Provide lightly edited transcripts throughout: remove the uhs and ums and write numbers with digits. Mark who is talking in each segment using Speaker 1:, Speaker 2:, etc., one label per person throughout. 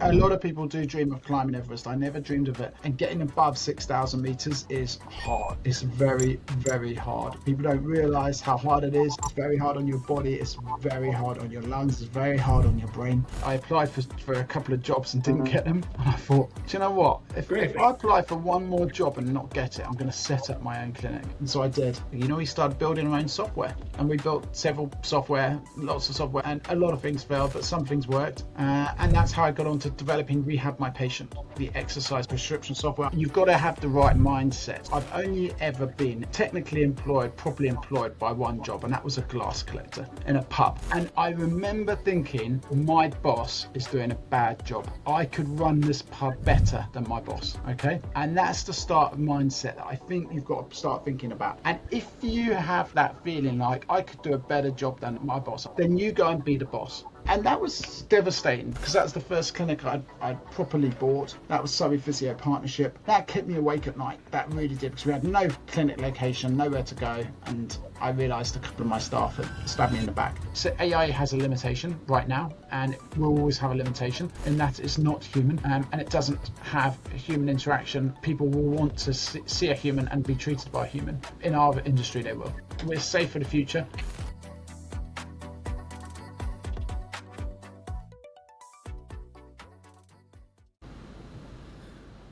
Speaker 1: A lot of people do dream of climbing Everest. I never dreamed of it. And getting above 6,000 meters is hard. It's very, very hard. People don't realize how hard it is. It's very hard on your body. It's very hard on your lungs. It's very hard on your brain. I applied for a couple of jobs and didn't get them. And I thought, do you know what? If I apply for one more job and not get it, I'm going to set up my own clinic. And so I did. We started building our own software. And we built several software, lots of software, and a lot of things failed, but some things worked. And that's how I got onto developing Rehab My Patient, the exercise prescription software. You've got to have the right mindset. I've only ever been technically employed, properly employed by one job, and that was a glass collector in a pub. And I remember thinking, my boss is doing a bad job. I could run this pub better than my boss, okay? And that's the start of mindset that I think you've got to start thinking about. And if you have that feeling like I could do a better job than my boss, then you go and be the boss. And that was devastating because that was the first clinic I'd properly bought. That was Surrey Physio Partnership. That kept me awake at night. That really did, because we had no clinic location, nowhere to go. And I realised a couple of my staff had stabbed me in the back. So AI has a limitation right now, and will always have a limitation in that it's not human, and it doesn't have human interaction. People will want to see a human and be treated by a human. In our industry, they will. We're safe for the future.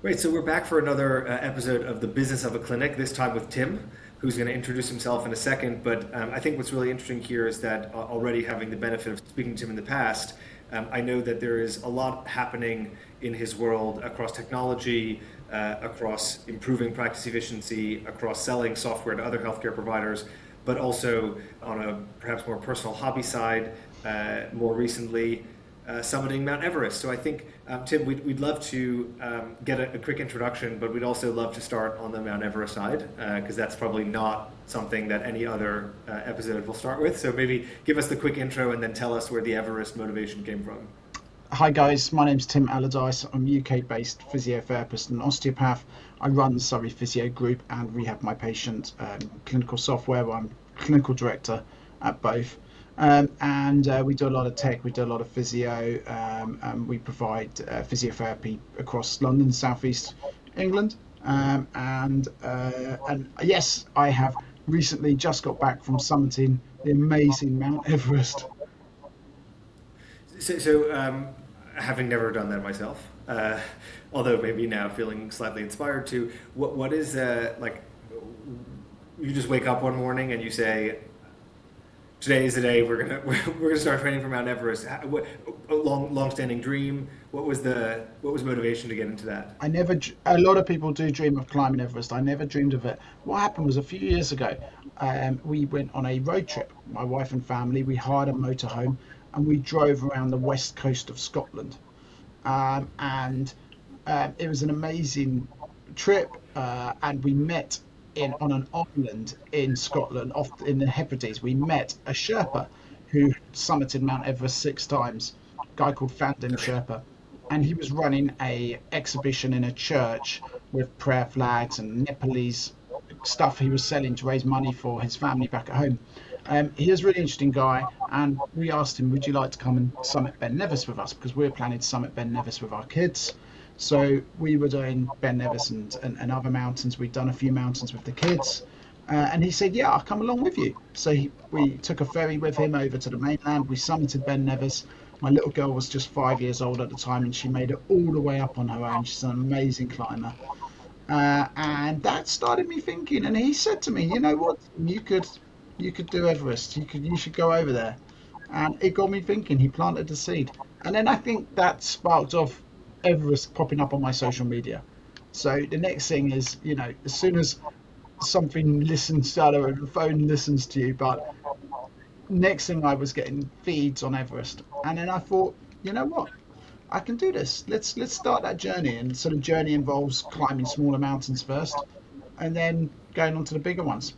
Speaker 2: Great, so we're back for another episode of The Business of a Clinic, this time with Tim, who's going to introduce himself in a second. But I think what's really interesting here is that already having the benefit of speaking to him in the past, I know that there is a lot happening in his world across technology, across improving practice efficiency, across selling software to other healthcare providers, but also on a perhaps more personal hobby side, more recently, summiting Mount Everest. So I think, Tim, we'd love to get a quick introduction, but we'd also love to start on the Mount Everest side, because that's probably not something that any other episode will start with. So maybe give us the quick intro and then tell us where the Everest motivation came from.
Speaker 1: Hi guys, my name's Tim Allardyce. I'm a UK-based physiotherapist and osteopath. I run the Surrey Physio Group and Rehab My Patient clinical software, where I'm clinical director at both. And we do a lot of tech, we do a lot of physio, and we provide physiotherapy across London, southeast England. And yes, I have recently just got back from summiting the amazing Mount Everest.
Speaker 2: So having never done that myself, although maybe now feeling slightly inspired to, what is like, you just wake up one morning and you say, today is the day we're gonna start training for Mount Everest. A long-standing dream. What was motivation to get into that?
Speaker 1: A lot of people do dream of climbing Everest. I never dreamed of it. What happened was, a few years ago, we went on a road trip. My wife and family. We hired a motorhome and we drove around the west coast of Scotland. And it was an amazing trip. And we met on an island in Scotland, off in the Hebrides. We met a Sherpa who summited Mount Everest 6 times, a guy called Sherpa, and he was running a exhibition in a church with prayer flags and Nepalese stuff he was selling to raise money for his family back at home. He is a really interesting guy, and we asked him, would you like to come and summit Ben Nevis with us, because we're planning to summit Ben Nevis with our kids. So we were doing Ben Nevis and other mountains. We'd done a few mountains with the kids. And he said, yeah, I'll come along with you. So we took a ferry with him over to the mainland. We summited Ben Nevis. My little girl was just 5 years old at the time, and she made it all the way up on her own. She's an amazing climber. And that started me thinking. And he said to me, you know what, you could do Everest. You should go over there. And it got me thinking. He planted the seed. And then I think that sparked off Everest popping up on my social media. So the next thing is, as soon as something listens, I don't know, the phone listens to you, but next thing I was getting feeds on Everest. And then I thought, you know what, I can do this. Let's start that journey. And so the journey involves climbing smaller mountains first and then going on to the bigger ones.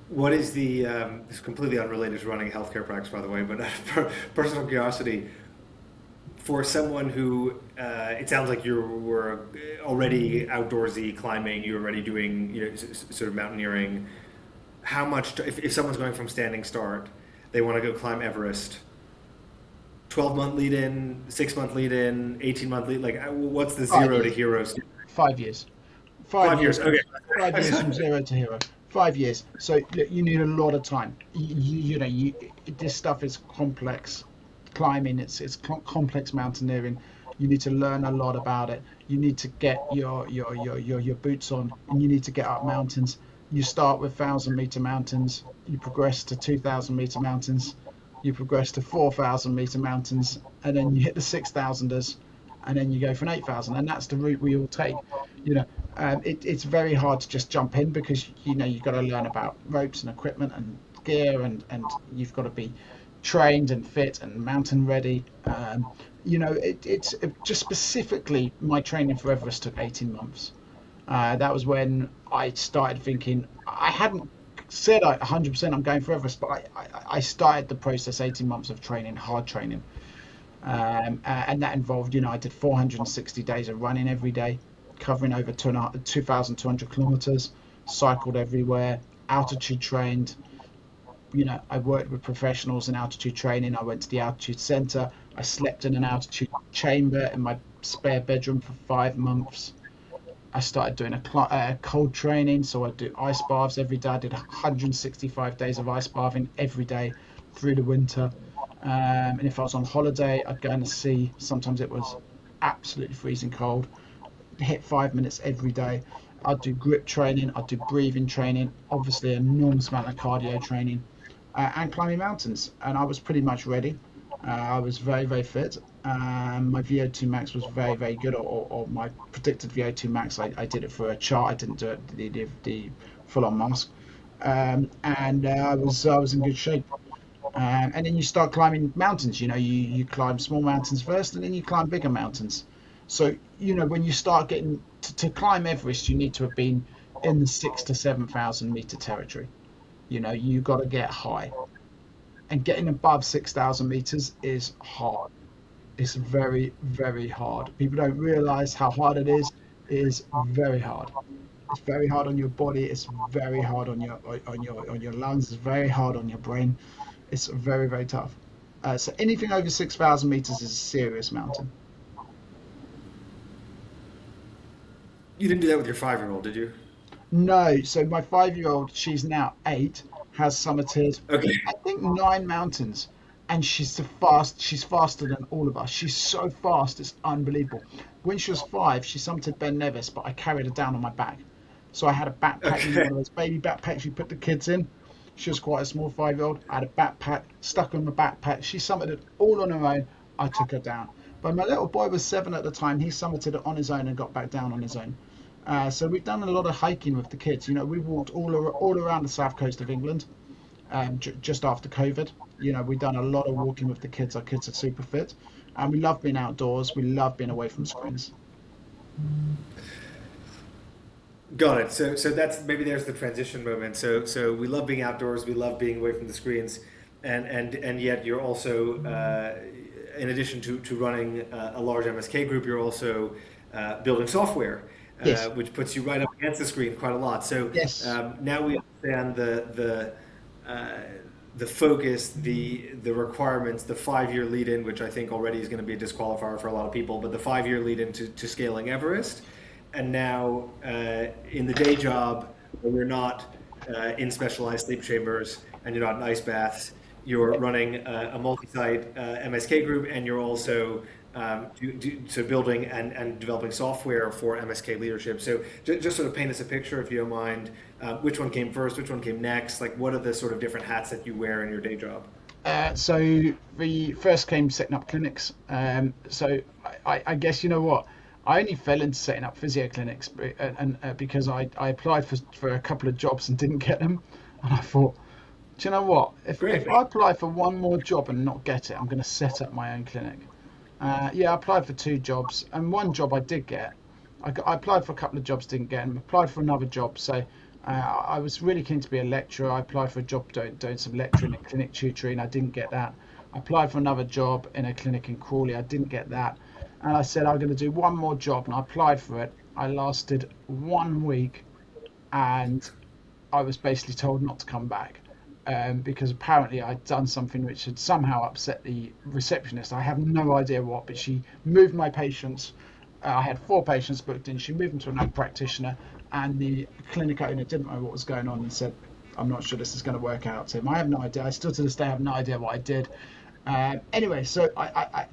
Speaker 2: What is the, this is completely unrelated to running a healthcare practice, by the way, but for personal curiosity, for someone who, it sounds like you were already outdoorsy climbing, you're already doing, sort of mountaineering. How much, if someone's going from standing start, they want to go climb Everest, 12-month lead in, 6-month lead in, 18-month lead? Like, what's the
Speaker 1: Five
Speaker 2: zero to
Speaker 1: years.
Speaker 2: hero?
Speaker 1: 5 years. five
Speaker 2: 5 years.
Speaker 1: years from
Speaker 2: Okay.
Speaker 1: 5 years from zero to hero. 5 years. So look, you need a lot of time. This stuff is complex. Climbing, it's complex mountaineering. You need to learn a lot about it. You need to get your boots on, and you need to get up mountains. You start with 1,000 meter mountains. You progress to 2,000 meter mountains. You progress to 4,000 meter mountains, and then you hit the 6,000ers, and then you go for an 8,000, and that's the route we all take. You know, it's very hard to just jump in because you've got to learn about ropes and equipment and gear, and you've got to be trained and fit and mountain ready. It's just specifically my training for Everest took 18 months. That was when I started thinking. I hadn't said 100% I'm going for Everest, but I started the process 18 months of training, hard training. And that involved, I did 460 days of running every day, covering over 2,200 kilometers, cycled everywhere, altitude trained. I worked with professionals in altitude training. I went to the altitude center. I slept in an altitude chamber in my spare bedroom for 5 months. I started doing cold training, so I do ice baths every day. I did 165 days of ice bathing every day through the winter. And if I was on holiday, I'd go in the sea. Sometimes it was absolutely freezing cold. Hit 5 minutes every day. I'd do grip training. I'd do breathing training. Obviously, an enormous amount of cardio training, and climbing mountains. And I was pretty much ready. I was very, very fit. My VO2 max was very, very good, or my predicted VO2 max. I did it for a chart. I didn't do it the full-on mask. And I was in good shape. And then you start climbing mountains. You climb small mountains first, and then you climb bigger mountains. So when you start getting to climb Everest, you need to have been in the 6 to 7,000 meter territory. You got to get high, and getting above 6,000 meters is hard. It's very, very hard. People don't realize how hard it is. It is very hard. It's very hard on your body. It's very hard on your lungs. It's very hard on your brain. It's very, very tough. So anything over 6,000 meters is a serious mountain.
Speaker 2: You didn't do that with your 5-year-old, did you?
Speaker 1: No, so my 5-year-old, she's now 8, has summited,
Speaker 2: Okay.
Speaker 1: I think 9 mountains, and she's faster than all of us. She's so fast, it's unbelievable. When she was 5, she summited Ben Nevis, but I carried her down on my back. So I had a backpack,
Speaker 2: Okay.
Speaker 1: one of those baby backpacks you put the kids in. She was quite a small 5-year-old. I had a backpack stuck on the backpack. She summited all on her own. I took her down. But my little boy was 7 at the time. He summited it on his own and got back down on his own. So we've done a lot of hiking with the kids. We walked all around the south coast of England, just after COVID. We've done a lot of walking with the kids. Our kids are super fit, and we love being outdoors. We love being away from screens.
Speaker 2: Got it. So that's maybe there's the transition moment. So we love being outdoors. We love being away from the screens, and yet you're also, in addition to running a large MSK group, you're also building software,
Speaker 1: Yes,
Speaker 2: which puts you right up against the screen quite a lot. So
Speaker 1: yes,
Speaker 2: now we understand the focus, the requirements, the 5-year lead in, which I think already is going to be a disqualifier for a lot of people, but the 5-year lead into to scaling Everest. And now in the day job, where you're not in specialized sleep chambers and you're not in ice baths, you're running a multi-site MSK group, and you're also building and developing software for MSK leadership. So just sort of paint us a picture, if you don't mind, which one came first, which one came next, like what are the sort of different hats that you wear in your day job?
Speaker 1: so we first came setting up clinics. So I guess you know what? I only fell into setting up physio clinics, because I applied for a couple of jobs and didn't get them, and I thought, do you know what?
Speaker 2: Great.
Speaker 1: If I apply for one more job and not get it, I'm going to set up my own clinic. Yeah, I applied for 2 jobs, and one job I did get. I applied for a couple of jobs, didn't get them. Applied for another job, so I was really keen to be a lecturer. I applied for a job doing some lecturing and clinic tutoring. I didn't get that. I applied for another job in a clinic in Crawley. I didn't get that, and I said I'm going to do one more job, and I applied for it. I lasted 1 week, and I was basically told not to come back. because apparently I'd done something which had somehow upset the receptionist. I have no idea what, but she moved my patients. I had 4 patients booked in. She moved them to another practitioner, and the clinic owner didn't know what was going on and said, "I'm not sure this is going to work out, Tim." I have no idea. I still to this day have no idea what I did. Anyway, so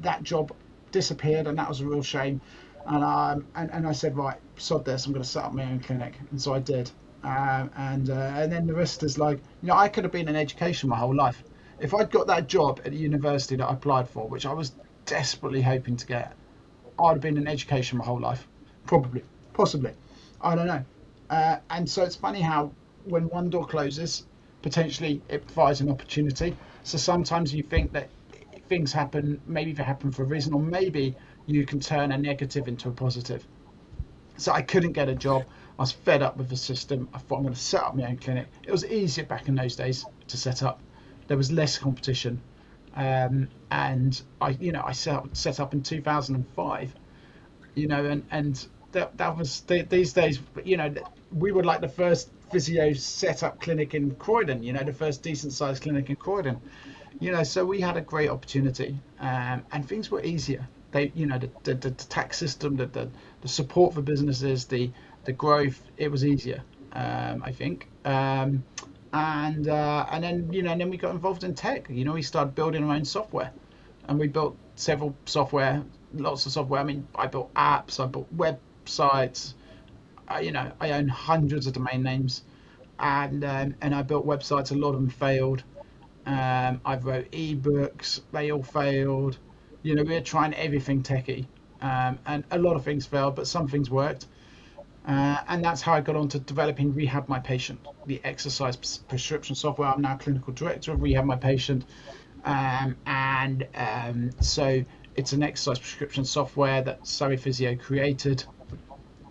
Speaker 1: that job disappeared, and that was a real shame. And I said, right, sod this, I'm going to set up my own clinic, and so I did. And then the rest is like, I could have been in education my whole life. If I'd got that job at the university that I applied for, which I was desperately hoping to get, I'd have been in education my whole life, probably, possibly, I don't know. And so it's funny how when one door closes, potentially it provides an opportunity. So sometimes you think that things happen, maybe they happen for a reason, or maybe you can turn a negative into a positive. So I couldn't get a job. I was fed up with the system. I thought I'm going to set up my own clinic. It was easier back in those days to set up. There was less competition, and I set up in 2005. And that was these days. We were like the first physio set up clinic in Croydon. The first decent sized clinic in Croydon. So we had a great opportunity, and things were easier. The tax system, the support for businesses, the growth, it was easier, I think. And then we got involved in tech. We started building our own software, and we built lots of software. I mean, I built apps, I built websites. I own hundreds of domain names, and I built websites. A lot of them failed. I wrote ebooks, they all failed. We were trying everything techie, and a lot of things failed, but some things worked. And that's how I got on to developing Rehab My Patient, the exercise prescription software. I'm now clinical director of Rehab My Patient. So it's an exercise prescription software that Surrey Physio created.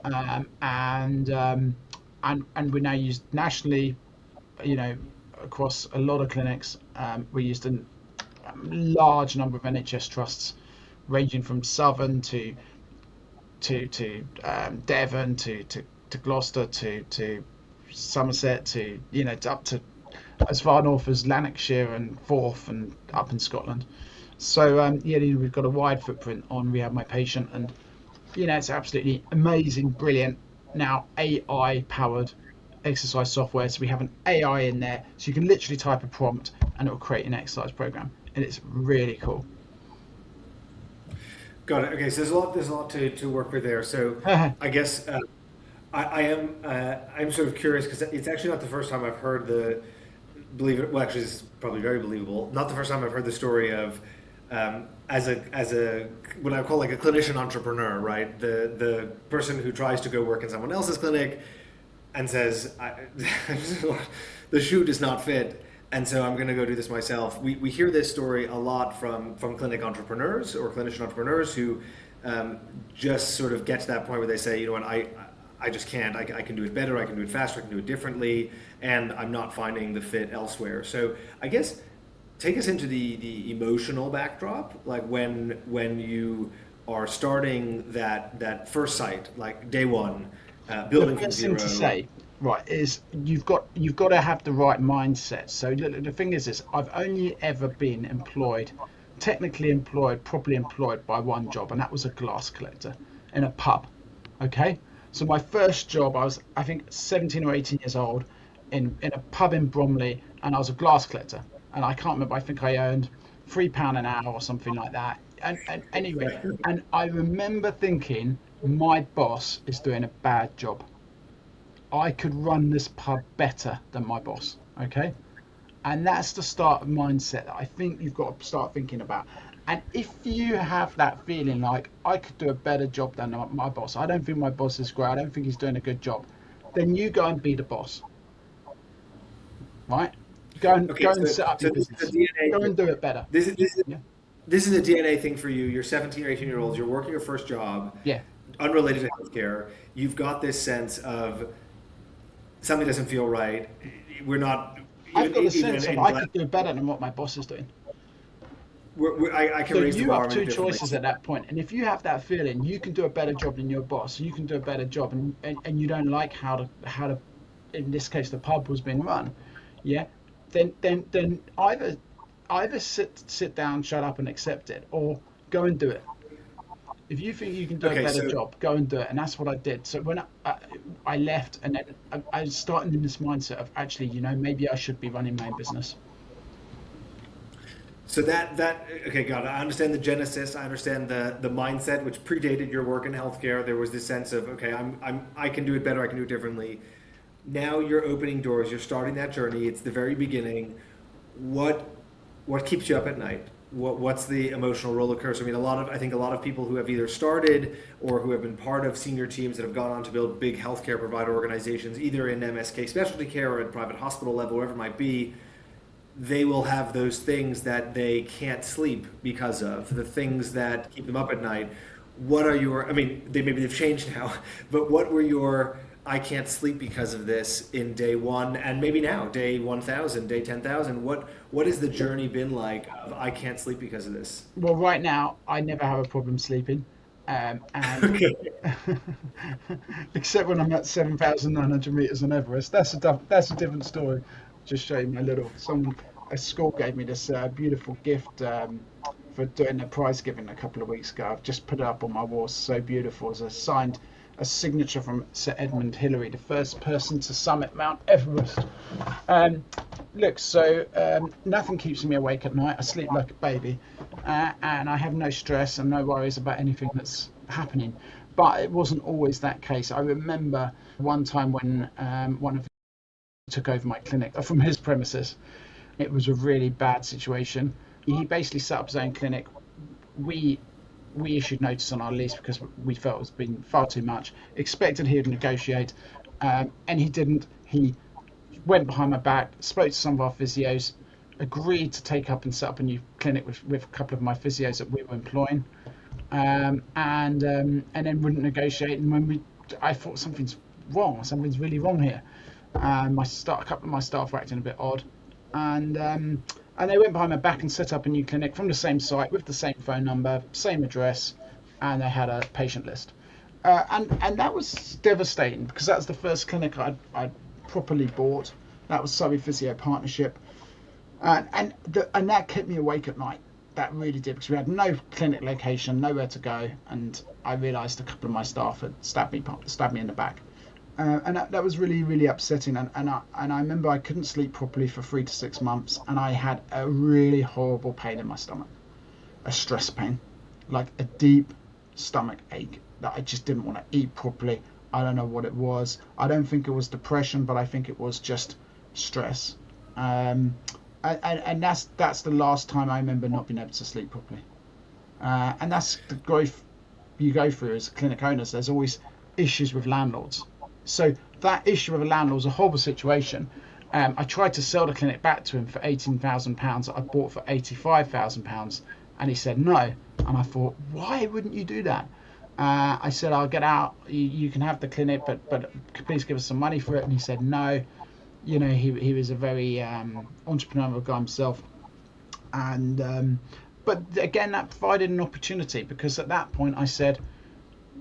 Speaker 1: And we're now used nationally, across a lot of clinics. We're used in a large number of NHS trusts, ranging from Southern to Devon to Gloucester to Somerset to up to as far north as Lanarkshire and Forth and up in Scotland. So we've got a wide footprint on Rehab My Patient, and it's absolutely amazing, brilliant. Now AI powered exercise software, so we have an AI in there, so you can literally type a prompt and it will create an exercise program, and it's really cool.
Speaker 2: Got it. Okay, so there's a lot to work with there. So I guess I'm sort of curious because it's actually not the first time I've heard well, actually it's probably very believable. Not the first time I've heard the story of as a what I call like a clinician entrepreneur, right? The person who tries to go work in someone else's clinic and says the shoe does not fit, and so I'm going to go do this myself. We hear this story a lot from clinic entrepreneurs or clinician entrepreneurs who just sort of get to that point where they say, you know what, I just can't. I can do it better. I can do it faster. I can do it differently, and I'm not finding the fit elsewhere. So I guess take us into the emotional backdrop, like when you are starting that first site, like day one, building from zero.
Speaker 1: The first thing to say, right, is you've got to have the right mindset. So the thing is this: I've only ever been technically employed, properly employed by one job, and that was a glass collector in a pub. Okay. So my first job, I think 17 or 18 years old, in a pub in Bromley, and I was a glass collector. And I can't remember, I think I earned £3 an hour or something like that. And anyway, and I remember thinking, my boss is doing a bad job. I could run this pub better than my boss, okay? And that's the start of mindset that I think you've got to start thinking about. And if you have that feeling like I could do a better job than my boss, I don't think my boss is great, I don't think he's doing a good job, then you go and be the boss, right? Go and set up your business. Go and do it better.
Speaker 2: This is a DNA thing for you. You're 17 or 18-year-olds. You're working your first job.
Speaker 1: Yeah.
Speaker 2: Unrelated to healthcare. You've got this sense of something doesn't feel right.
Speaker 1: I've got a sense of I could do better than what my boss is doing.
Speaker 2: I can raise the bar.
Speaker 1: You have two choices at that point, and if you have that feeling, you can do a better job than your boss. You can do a better job, and you don't like how to, in this case, the pub was being run. Yeah. then either sit down, shut up, and accept it, or go and do it. If you think you can do a
Speaker 2: Okay,
Speaker 1: better
Speaker 2: so
Speaker 1: job, go and do it. And that's what I did. So when I left, and then I was starting in this mindset of actually, maybe I should be running my own business.
Speaker 2: so that okay, got it. I understand the genesis. I understand the mindset, which predated your work in healthcare. There was this sense of, okay, I can do it better. I can do it differently. Now you're opening doors. You're starting that journey. It's the very beginning. What what keeps you up at night? What's the emotional roller coaster? I mean, I think a lot of people who have either started or who have been part of senior teams that have gone on to build big healthcare provider organizations, either in MSK specialty care or at private hospital level, wherever it might be, they will have those things that they can't sleep because of, the things that keep them up at night. What are your, I mean, maybe they've changed now, but what were your, I can't sleep because of this in day one, and maybe now, day 1,000, day 10,000? What has the journey been like of I can't sleep because of this?
Speaker 1: Well, right now, I never have a problem sleeping. And
Speaker 2: Okay.
Speaker 1: except when I'm at 7,900 meters on Everest, that's a different story. Just show you my little. Someone a school gave me this beautiful gift for doing a prize giving a couple of weeks ago. I've just put it up on my wall. So beautiful. It's a signature from Sir Edmund Hillary, the first person to summit Mount Everest. Um, Look, so nothing keeps me awake at night. I sleep like a baby, and I have no stress and no worries about anything that's happening. But it wasn't always that case. I remember one time when one of them took over my clinic from his premises. It was a really bad situation. He basically set up his own clinic. We we issued notice on our lease because we felt it was been far too much. Expected he would negotiate, and he didn't. He went behind my back, spoke to some of our physios, agreed to take up and set up a new clinic with a couple of my physios that we were employing, and then wouldn't negotiate. And I thought something's really wrong here. A couple of my staff were acting a bit odd, and they went behind my back and set up a new clinic from the same site with the same phone number, same address, and they had a patient list. And that was devastating because that was the first clinic I'd properly bought. That was Surrey Physio Partnership, and that kept me awake at night. That really did, because we had no clinic location, nowhere to go, and I realised a couple of my staff had stabbed me in the back, and that was really really upsetting. And I remember I couldn't sleep properly for 3 to 6 months, and I had a really horrible pain in my stomach, a stress pain, like a deep stomach ache that I just didn't want to eat properly. I don't know what it was. I don't think it was depression, but I think it was just stress. Um, and that's the last time I remember not being able to sleep properly. And that's the growth you go through as clinic owners. There's always issues with landlords. So that issue with a landlord was a horrible situation. I tried to sell the clinic back to him for £18,000 that I bought for £85,000, and he said no. And I thought, why wouldn't you do that? I said, I'll get out. You can have the clinic, but please give us some money for it. And he said no. He was a very entrepreneurial guy himself, and but again, that provided an opportunity, because at that point I said,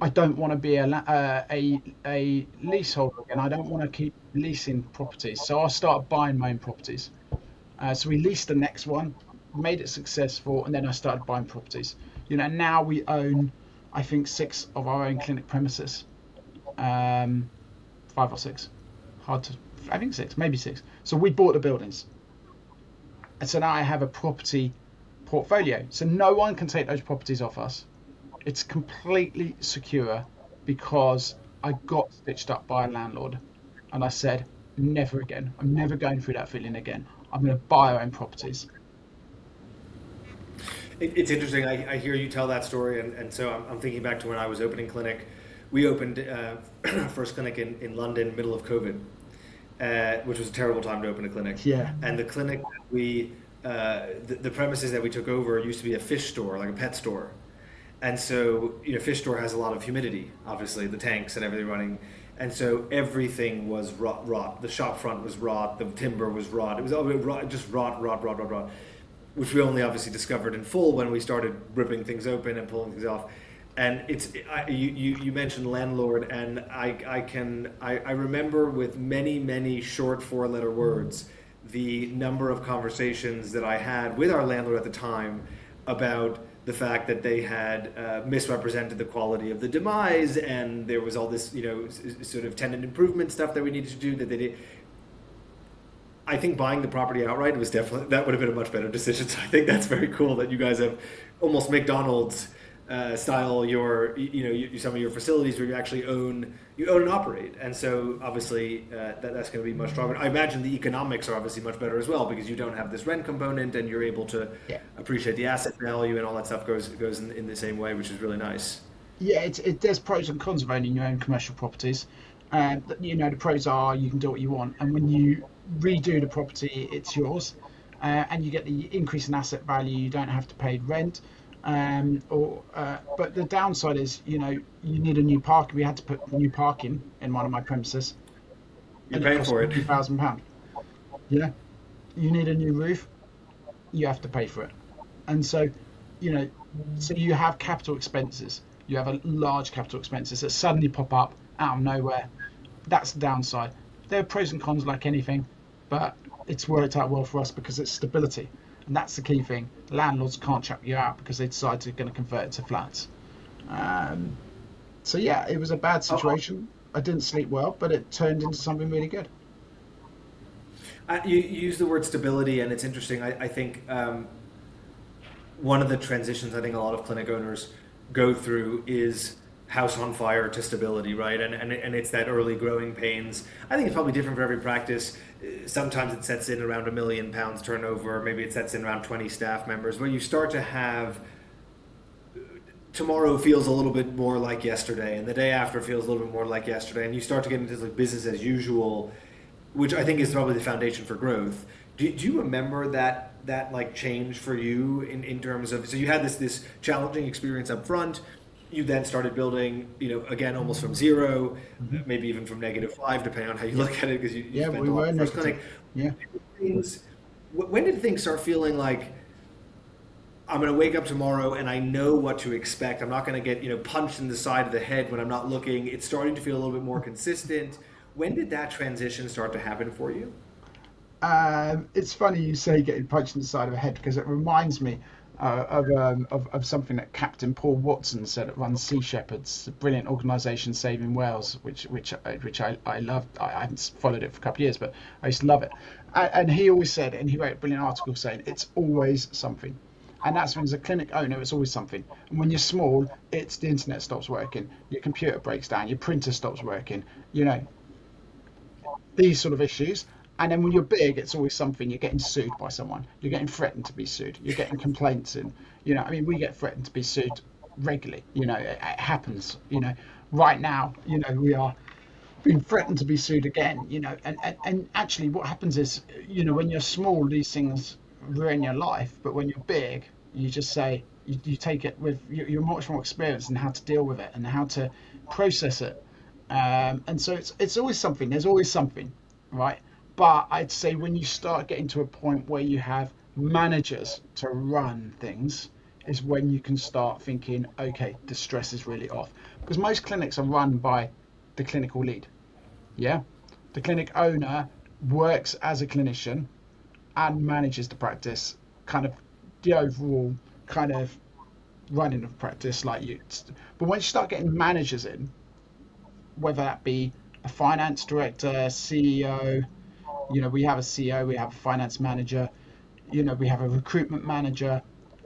Speaker 1: I don't want to be a leaseholder again. I don't want to keep leasing properties, so I'll start buying my own properties. So we leased the next one, made it successful, and then I started buying properties. Now we own, I think, 6 of our own clinic premises, 5 or 6. Hard to, I think 6, maybe 6. So we bought the buildings, and so now I have a property portfolio. So no one can take those properties off us. It's completely secure because I got stitched up by a landlord, and I said, never again. I'm never going through that feeling again. I'm going to buy our own properties.
Speaker 2: It's interesting. I hear you tell that story, and so I'm thinking back to when I was opening clinic. We opened our first clinic in London, middle of COVID, which was a terrible time to open a clinic.
Speaker 1: Yeah,
Speaker 2: And the clinic the premises that we took over used to be a fish store, like a pet store. And so, fish store has a lot of humidity, obviously, the tanks and everything running. And so everything was rot. The shop front was rot. The timber was rot. It was all rot, just rot, which we only obviously discovered in full when we started ripping things open and pulling things off. And you mentioned landlord, and I remember with many short 4-letter words the number of conversations that I had with our landlord at the time about the fact that they had misrepresented the quality of the demise, and there was all this, sort of tenant improvement stuff that we needed to do that they did. I think buying the property outright was definitely, that would have been a much better decision. So I think that's very cool that you guys have almost McDonald's style some of your facilities where you own and operate. And so obviously that's going to be much stronger. I imagine the economics are obviously much better as well because you don't have this rent component and you're able to
Speaker 1: Yeah.
Speaker 2: appreciate the asset value, and all that stuff goes in the same way, which is really nice.
Speaker 1: Yeah, there's pros and cons of owning your own commercial properties. The pros are you can do what you want, and when you redo the property, it's yours, and you get the increase in asset value. You don't have to pay rent, but the downside is, you need a new park. We had to put new parking in one of my premises,
Speaker 2: You're
Speaker 1: and it
Speaker 2: paying
Speaker 1: cost
Speaker 2: for it.
Speaker 1: £50,000. Yeah, you need a new roof, you have to pay for it, and so you have capital expenses. You have a large capital expenses that suddenly pop up out of nowhere. That's the downside. There are pros and cons like anything, but it's worked out well for us because it's stability. And that's the key thing. Landlords can't chuck you out because they decide they're going to convert it to flats. Um, so yeah, it was a bad situation. I didn't sleep well, but it turned into something really good.
Speaker 2: You use the word stability, and it's interesting. I think one of the transitions I think a lot of clinic owners go through is house on fire to stability, right? And it's that early growing pains. I think it's probably different for every practice. Sometimes it sets in around £1 million turnover. Maybe it sets in around 20 staff members, where you start to have tomorrow feels a little bit more like yesterday, and the day after feels a little bit more like yesterday, and you start to get into like business as usual, which I think is probably the foundation for growth. Do you remember that like change for you in terms of, so you had this challenging experience up front, you then started building, again almost from zero,
Speaker 1: Hmm.
Speaker 2: maybe even from -5, depending on how you
Speaker 1: Yeah,
Speaker 2: look at it, because you
Speaker 1: yeah,
Speaker 2: spent
Speaker 1: we
Speaker 2: a lot
Speaker 1: were
Speaker 2: in the first
Speaker 1: negative.
Speaker 2: clinic.
Speaker 1: Yeah.
Speaker 2: Things, when did things start feeling like I'm going to wake up tomorrow and I know what to expect? I'm not going to get punched in the side of the head when I'm not looking. It's starting to feel a little bit more consistent. When did that transition start to happen for you?
Speaker 1: It's funny you say getting punched in the side of the head because it reminds me of something that Captain Paul Watson said at Run Sea Shepherds, a brilliant organisation saving whales, which I loved. I haven't followed it for a couple of years, but I used to love it. And he always said, and he wrote a brilliant article saying, it's always something. And that's when, as a clinic owner, it's always something. And when you're small, it's the internet stops working, your computer breaks down, your printer stops working, you know, these sort of issues. And then when you're big, it's always something. You're getting sued by someone. You're getting threatened to be sued. You're getting complaints in. I mean, we get threatened to be sued regularly. It happens. Right now, we are being threatened to be sued again. And actually, what happens is, when you're small, these things ruin your life. But when you're big, you just say you take it with you're much more experienced in how to deal with it and how to process it. And so it's always something. There's always something, right? But I'd say when you start getting to a point where you have managers to run things, is when you can start thinking, okay, the stress is really off. Because most clinics are run by the clinical lead. Yeah, the clinic owner works as a clinician and manages the practice, kind of the overall kind of running of practice, like you. But once you start getting managers in, whether that be a finance director, CEO, we have a CEO, we have a finance manager, we have a recruitment manager.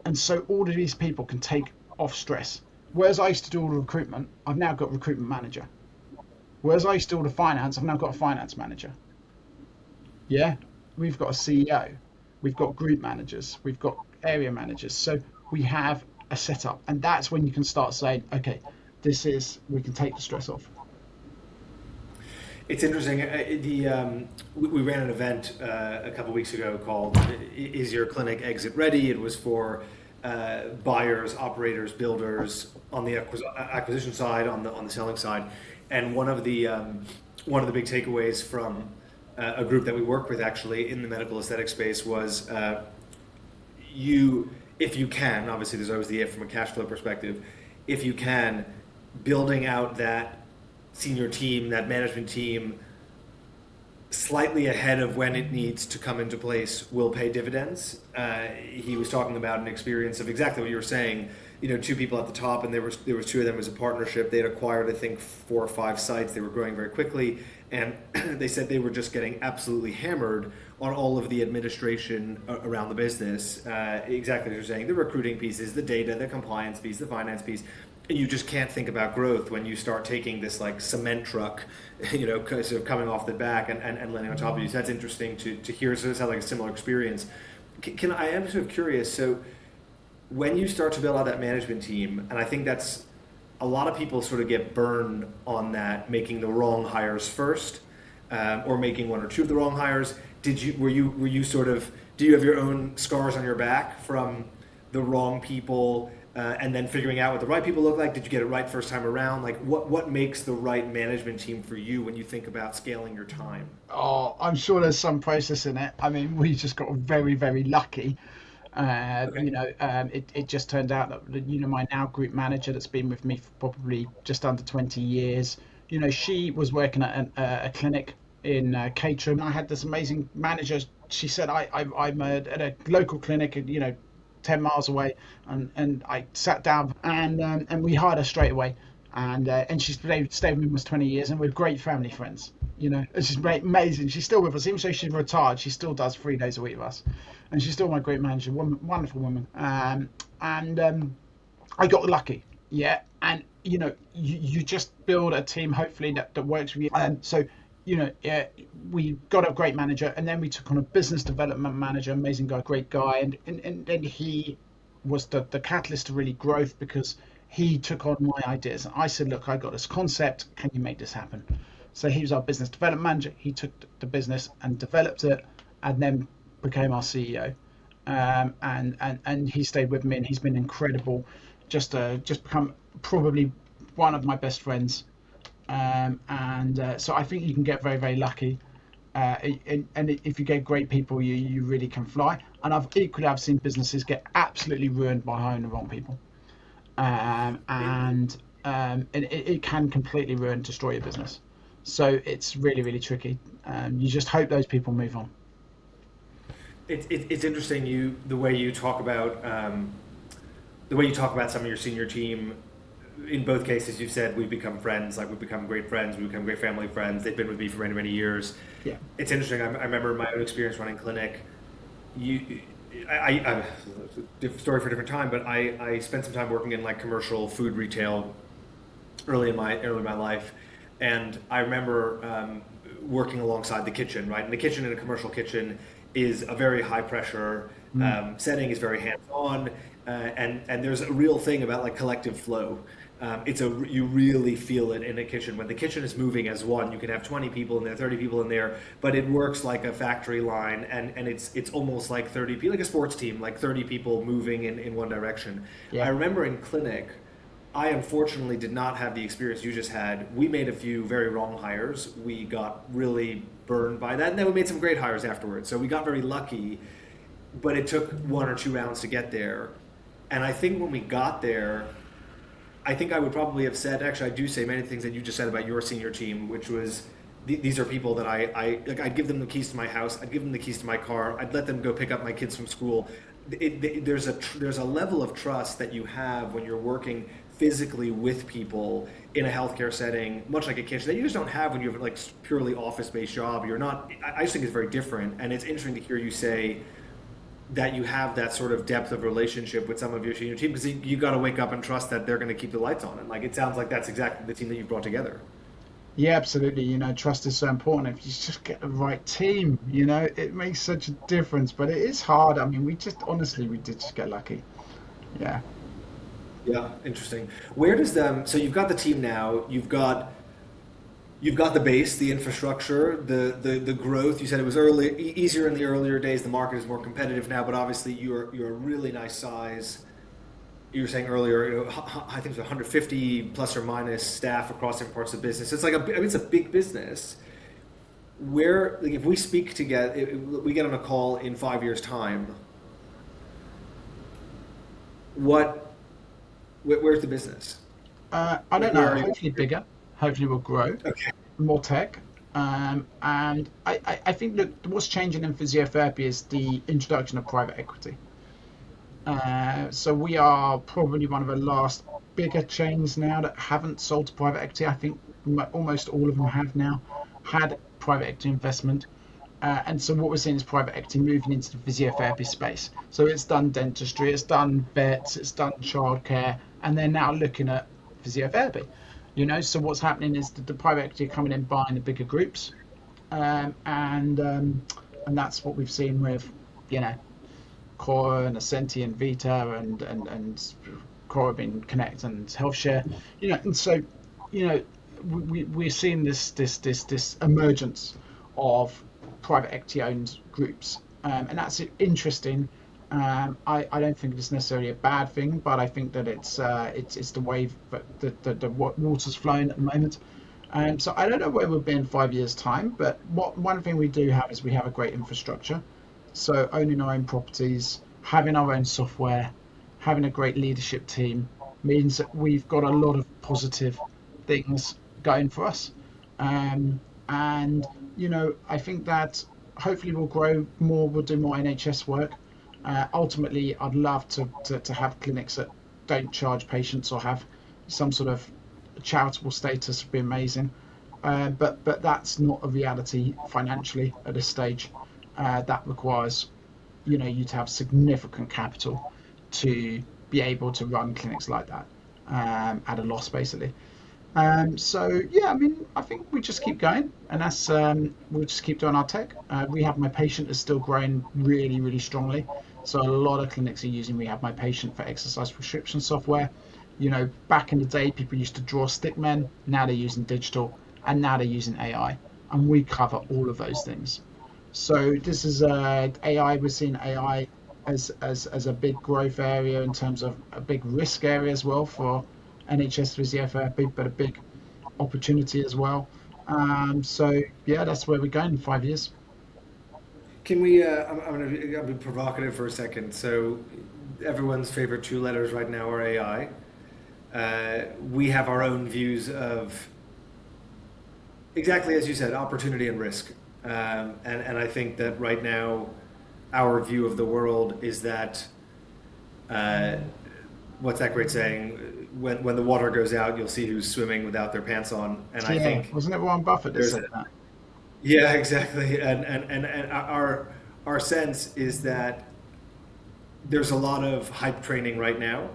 Speaker 1: And so all of these people can take off stress. Whereas I used to do all the recruitment, I've now got a recruitment manager. Whereas I used to do all the finance, I've now got a finance manager. Yeah. We've got a CEO, we've got group managers, we've got area managers. So we have a setup. And that's when you can start saying, okay, we can take the stress off.
Speaker 2: It's interesting. We ran an event a couple weeks ago called "Is Your Clinic Exit Ready?" It was for buyers, operators, builders on the acquisition side, on the selling side, and one of the big takeaways from a group that we work with actually in the medical aesthetic space was if you can, obviously there's always the if from a cash flow perspective, if you can, building out that senior team, that management team, slightly ahead of when it needs to come into place will pay dividends. He was talking about an experience of exactly what you were saying. You know, two people at the top, and there was two of them as a partnership. They had acquired, I think, 4 or 5 sites. They were growing very quickly, and they said they were just getting absolutely hammered on all of the administration around the business. Exactly as you're saying, the recruiting pieces, the data, the compliance piece, the finance piece. And you just can't think about growth when you start taking this like cement truck, you know, sort of coming off the back and landing on top of you. So that's interesting to hear. So it sounds like a similar experience. I am sort of curious. So when you start to build out that management team, and I think that's a lot of people sort of get burned on that, making the wrong hires first, or making one or two of the wrong hires. Were you sort of, do you have your own scars on your back from the wrong people, and then figuring out what the right people look like? Did you get it right first time around? Like what makes the right management team for you when you think about scaling your time?
Speaker 1: Oh, I'm sure there's some process in it. I mean, we just got very, very lucky.
Speaker 2: Okay.
Speaker 1: It just turned out that, my now group manager that's been with me for probably just under 20 years, she was working at a clinic in Caterham. I had this amazing manager. She said, I'm at a local clinic, 10 miles away. And I sat down and we hired her straight away. And she stayed with me almost 20 years, and we're great family friends. It's just amazing. She's still with us, even though she's retired. She still does 3 days a week with us, and she's still my great manager, wonderful woman. And I got lucky, yeah. And you just build a team, hopefully that works with you. Yeah, we got a great manager, and then we took on a business development manager, amazing guy, great guy, and then he was the catalyst to really growth, because he took on my ideas. And I said, look, I got this concept. Can you make this happen? So he was our business development manager. He took the business and developed it, and then became our CEO. And he stayed with me, and he's been incredible. Just become probably one of my best friends. So I think you can get very, very lucky. And if you get great people, you really can fly. And I've seen businesses get absolutely ruined by hiring the wrong people. And it can completely destroy your business. So it's really, really tricky. You just hope those people move on.
Speaker 2: It's interesting the way you talk about some of your senior team. In both cases, you've said we've become friends, like we've become great friends, we've become great family friends. They've been with me for many, many years.
Speaker 1: Yeah.
Speaker 2: It's interesting. I remember my own experience running clinic. I different story for a different time, but I spent some time working in like commercial food retail early in my life, and I remember working alongside the kitchen. Right, and the kitchen in a commercial kitchen is a very high pressure setting, is very hands on, and there's a real thing about like collective flow. You really feel it in a kitchen. When the kitchen is moving as one, you can have 20 people in there, 30 people in there, but it works like a factory line, and it's almost like 30 people, like a sports team, like 30 people moving in one direction. I
Speaker 1: Yeah.
Speaker 2: remember in clinic, I unfortunately did not have the experience you just had. We made a few very wrong hires. We got really burned by that, and then we made some great hires afterwards. So we got very lucky, but it took 1 or 2 rounds to get there. And I think when we got there, I think I would probably have said, actually, I do say many things that you just said about your senior team, which was these are people that like. I'd give them the keys to my house, I'd give them the keys to my car, I'd let them go pick up my kids from school. There's a level of trust that you have when you're working physically with people in a healthcare setting, much like a kitchen, that you just don't have when you have like purely office-based job. You're not. I just think it's very different, and it's interesting to hear you say that you have that sort of depth of relationship with some of your senior team, because you got to wake up and trust that they're going to keep the lights on. And like it sounds like that's exactly the team that you've brought together.
Speaker 1: Yeah, absolutely. Trust is so important. If you just get the right team, it makes such a difference. But it is hard. I mean, we did just get lucky. Yeah.
Speaker 2: Yeah, interesting. Where does so you've got the team now, you've got the base, the infrastructure, the growth. You said it was easier in the earlier days. The market is more competitive now, but obviously you're a really nice size. You were saying earlier, I think it's 150 plus or minus staff across different parts of the business. It's like it's a big business. Where, like, if we speak together, we get on a call in 5 years' time. What, where's the business?
Speaker 1: I
Speaker 2: Like,
Speaker 1: don't
Speaker 2: where
Speaker 1: know.
Speaker 2: are you?
Speaker 1: Hopefully bigger. Hopefully we'll grow.
Speaker 2: Okay.
Speaker 1: More tech. And I think that what's changing in physiotherapy is the introduction of private equity. So we are probably one of the last bigger chains now that haven't sold to private equity. I think almost all of them have now had private equity investment. And so what we're seeing is private equity moving into the physiotherapy space. So it's done dentistry, it's done vets, it's done childcare, and they're now looking at physiotherapy. So what's happening is that the private equity are coming in buying the bigger groups, and that's what we've seen with, you know, Core and Ascenti and Vita and Core being Connect and HealthShare, and so you know we're seeing this emergence of private equity owned groups, and that's interesting. I don't think it's necessarily a bad thing, but I think that it's the wave that the water's flowing at the moment. So I don't know where we'll be in 5 years' time, but one thing we do have is we have a great infrastructure. So owning our own properties, having our own software, having a great leadership team means that we've got a lot of positive things going for us. And I think that hopefully we'll grow more, we'll do more NHS work. Ultimately, I'd love to have clinics that don't charge patients or have some sort of charitable status would be amazing. But that's not a reality financially at this stage. That requires you to have significant capital to be able to run clinics like that at a loss, basically. So yeah, I mean, I think we just keep going, and that's we'll just keep doing our tech. Rehab My Patient is still growing really, really strongly. So a lot of clinics are using Rehab My Patient for exercise prescription software. Back in the day, people used to draw stick men. Now they're using digital, and now they're using AI, and we cover all of those things. So this is AI. We're seeing AI as a big growth area in terms of a big risk area as well for NHS physiotherapy, but a big opportunity as well. So yeah, that's where we're going in 5 years.
Speaker 2: Can we? I'll be provocative for a second. So, everyone's favorite two letters right now are AI. We have our own views of exactly as you said, opportunity and risk. And I think that right now, our view of the world is that uh, what's that great saying? When the water goes out, you'll see who's swimming without their pants on. And I
Speaker 1: Yeah,
Speaker 2: think
Speaker 1: wasn't it Warren Buffett that
Speaker 2: there's
Speaker 1: said that?
Speaker 2: yeah, exactly. And our sense is that there's a lot of hype training right now,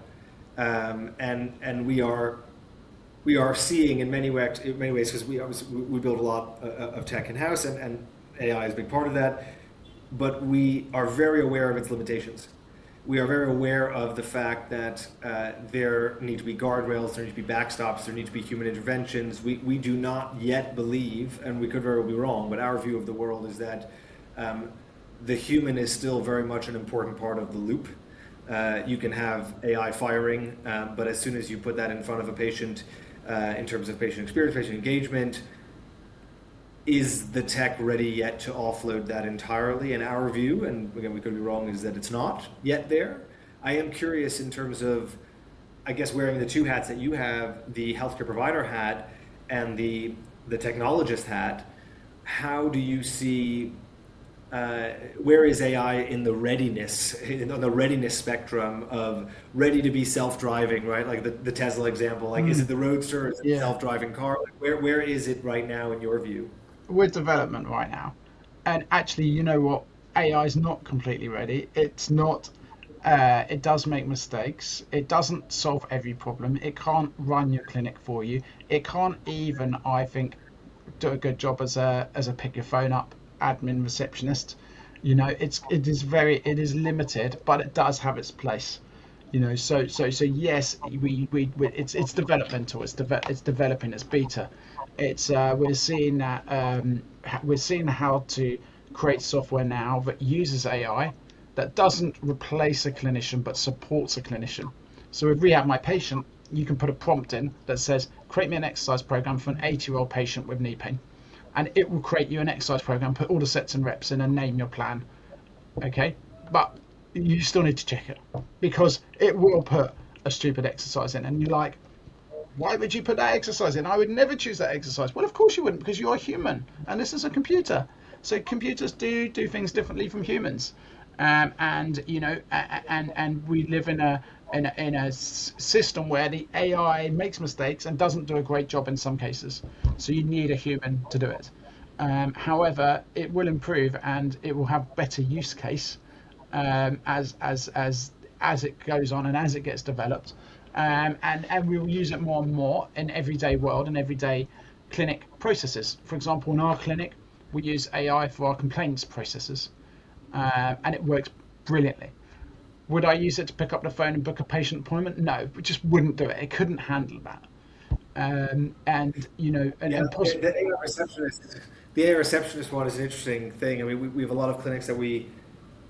Speaker 2: and we are seeing in many ways because we build a lot of tech in house, and AI is a big part of that. But we are very aware of its limitations. We are very aware of the fact that there need to be guardrails, there need to be backstops, there need to be human interventions. We do not yet believe, and we could very well be wrong, but our view of the world is that um, the human is still very much an important part of the loop. You can have AI firing, but as soon as you put that in front of a patient, in terms of patient experience, patient engagement, is the tech ready yet to offload that entirely? In our view, and again, we could be wrong, is that it's not yet there. I am curious in terms of, I guess, wearing the two hats that you have, the healthcare provider hat and the technologist hat. How do you see where is AI in the readiness, on the readiness spectrum of ready to be self-driving, right? Like the Tesla example, like is it
Speaker 1: Mm,
Speaker 2: the Roadster, is it the
Speaker 1: yeah,
Speaker 2: self-driving car? Like where is it right now in your view?
Speaker 1: we're development right now, and actually, you know what? AI is not completely ready. It's not. It does make mistakes. It doesn't solve every problem. It can't run your clinic for you. It can't even, I think, do a good job as a pick your phone up admin receptionist. It is limited, but it does have its place. So yes, we it's developmental. It's developing. It's beta. It's we're seeing that we're seeing how to create software now that uses AI that doesn't replace a clinician but supports a clinician. So with Rehab My Patient, you can put a prompt in that says, create me an exercise program for an 80-year-old patient with knee pain. And it will create you an exercise program, put all the sets and reps in and name your plan. Okay. But you still need to check it because it will put a stupid exercise in. And you're like, Why would you put that exercise in? I would never choose that exercise. Well, of course you wouldn't, because you're a human and this is a computer. So computers do things differently from humans. And and we live in a system where the AI makes mistakes and doesn't do a great job in some cases. So you need a human to do it. However, it will improve and it will have better use case as it goes on and as it gets developed. And we will use it more and more in everyday world and everyday clinic processes. For example, in our clinic, we use AI for our complaints processes, and it works brilliantly. Would I use it to pick up the phone and book a patient appointment? No, it just wouldn't do it. It couldn't handle that. And
Speaker 2: Yeah,
Speaker 1: and possibly.
Speaker 2: the AI receptionist one is an interesting thing. I mean, we have a lot of clinics that we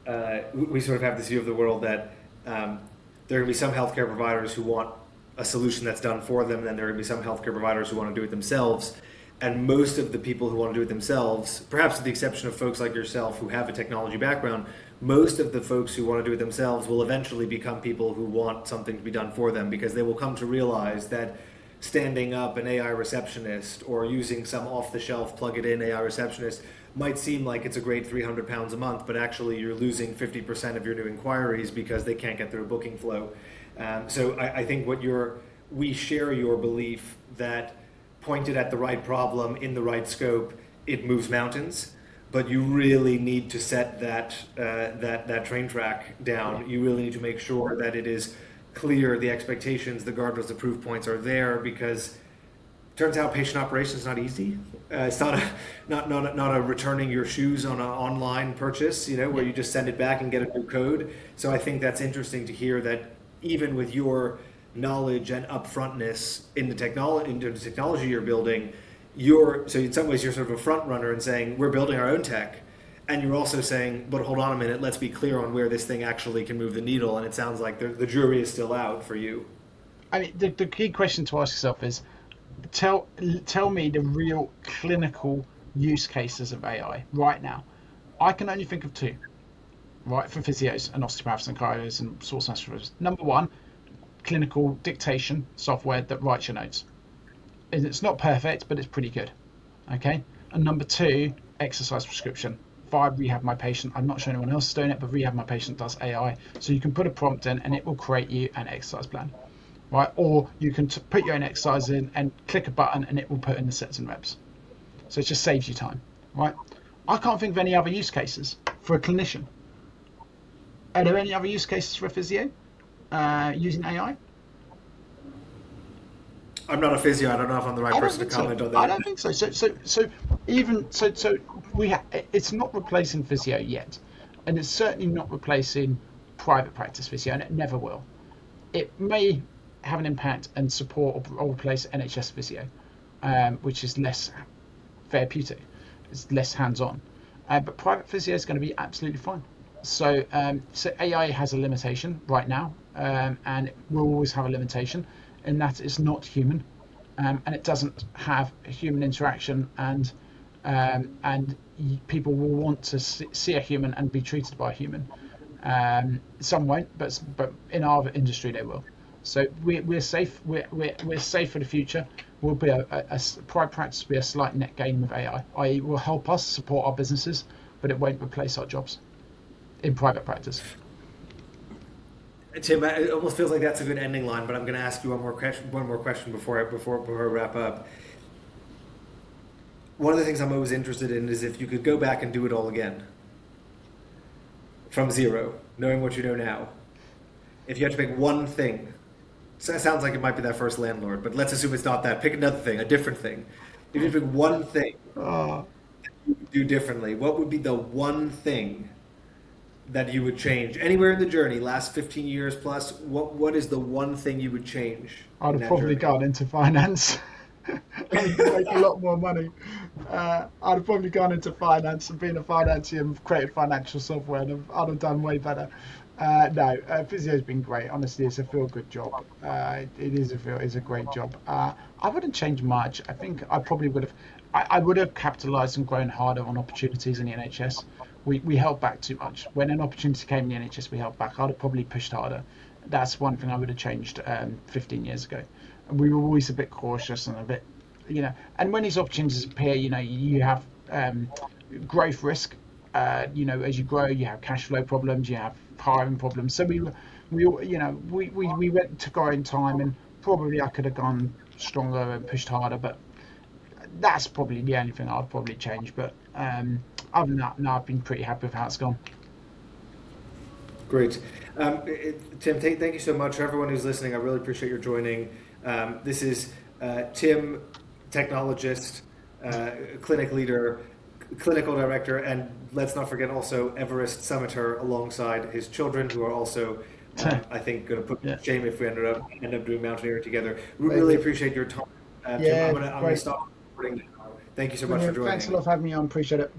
Speaker 2: sort of have this view of the world that there are going to be some healthcare providers who want a solution that's done for them, and then there are going to be some healthcare providers who want to do it themselves. And most of the people who want to do it themselves, perhaps with the exception of folks like yourself who have a technology background, most of the folks who want to do it themselves will eventually become people who want something to be done for them, because they will come to realize that standing up an AI receptionist or using some off-the-shelf plug-it-in AI receptionist might seem like it's a great £300 a month, but actually you're losing 50% of your new inquiries because they can't get through a booking flow. So I think we share your belief that pointed at the right problem in the right scope, it moves mountains. But you really need to set that train track down. You really need to make sure that it is clear, the expectations, the guardrails, the proof points are there, because it turns out patient operations is not easy. It's not a returning your shoes on an online purchase, where you just send it back and get a new code. So I think that's interesting to hear that even with your knowledge and upfrontness in the technology you're building, so in some ways you're sort of a front runner and saying we're building our own tech, and you're also saying, but hold on a minute, let's be clear on where this thing actually can move the needle. And it sounds like the jury is still out for you.
Speaker 1: I mean, the key question to ask yourself is, tell me the real clinical use cases of AI right now. I can only think of two, right, for physios and osteopaths and chiros and source masseurs. Number one, clinical dictation software that writes your notes. And it's not perfect, but it's pretty good. Okay. And number two, exercise prescription via Rehab My Patient. I'm not sure anyone else is doing it, but Rehab My Patient does AI. So you can put a prompt in and it will create you an exercise plan, right? Or you can put your own exercise in and click a button and it will put in the sets and reps. So it just saves you time, right? I can't think of any other use cases for a clinician. Are there any other use cases for a physio using AI?
Speaker 2: I'm not a physio. I don't know if I'm the right person to comment on that.
Speaker 1: I don't think so. So it's not replacing physio yet, and it's certainly not replacing private practice physio, and it never will. It may have an impact and support or replace NHS physio, which is less therapeutic, it's less hands-on. But private physio is going to be absolutely fine. So AI has a limitation right now, and it will always have a limitation in that it's not human, and it doesn't have a human interaction, and people will want to see a human and be treated by a human. Some won't, but in our industry they will. So we're safe. We're safe for the future. We'll be a private practice will be a slight net gain with AI. It will help us support our businesses, but it won't replace our jobs in private practice.
Speaker 2: Tim, it almost feels like that's a good ending line, but I'm going to ask you one more question before I wrap up. One of the things I'm always interested in is if you could go back and do it all again, from zero, knowing what you know now. If you had to pick one thing, so it sounds like it might be that first landlord, but let's assume it's not that. Pick another thing, a different thing. If you had to pick one thing that you would do differently, what would be the one thing that you would change anywhere in the journey, last 15 years plus? What is the one thing you would change?
Speaker 1: I'd have probably gone into finance. Make a lot more money. I'd have probably gone into finance and been a financier and created financial software, and I'd have done way better. Physio's been great. Honestly, it's a feel-good job. It's a great job. I wouldn't change much. I think I probably would have. I would have capitalised and grown harder on opportunities in the NHS. We held back too much. When an opportunity came in the NHS, we held back. I'd have probably pushed harder. That's one thing I would have changed 15 years ago. and we were always a bit cautious and a bit, and when these opportunities appear, you have growth risk. As you grow, you have cash flow problems, you have hiring problems. So we went to go in time, and probably I could have gone stronger and pushed harder, but that's probably the only thing I'd probably change. But other than that, no, I've been pretty happy with how it's gone.
Speaker 2: Great. Tim, thank you so much. For everyone who's listening, I really appreciate your joining. This is Tim, technologist, clinic leader, clinical director, and let's not forget also Everest summiter alongside his children, who are also, I think, going to put
Speaker 1: Yeah.
Speaker 2: shame if we end up doing mountaineering together. We really appreciate your time. Tim,
Speaker 1: Yeah,
Speaker 2: I'm gonna
Speaker 1: great.
Speaker 2: stop recording now. Thank you so much for
Speaker 1: Brilliant.
Speaker 2: joining.
Speaker 1: Thanks a lot for having me on. Appreciate it.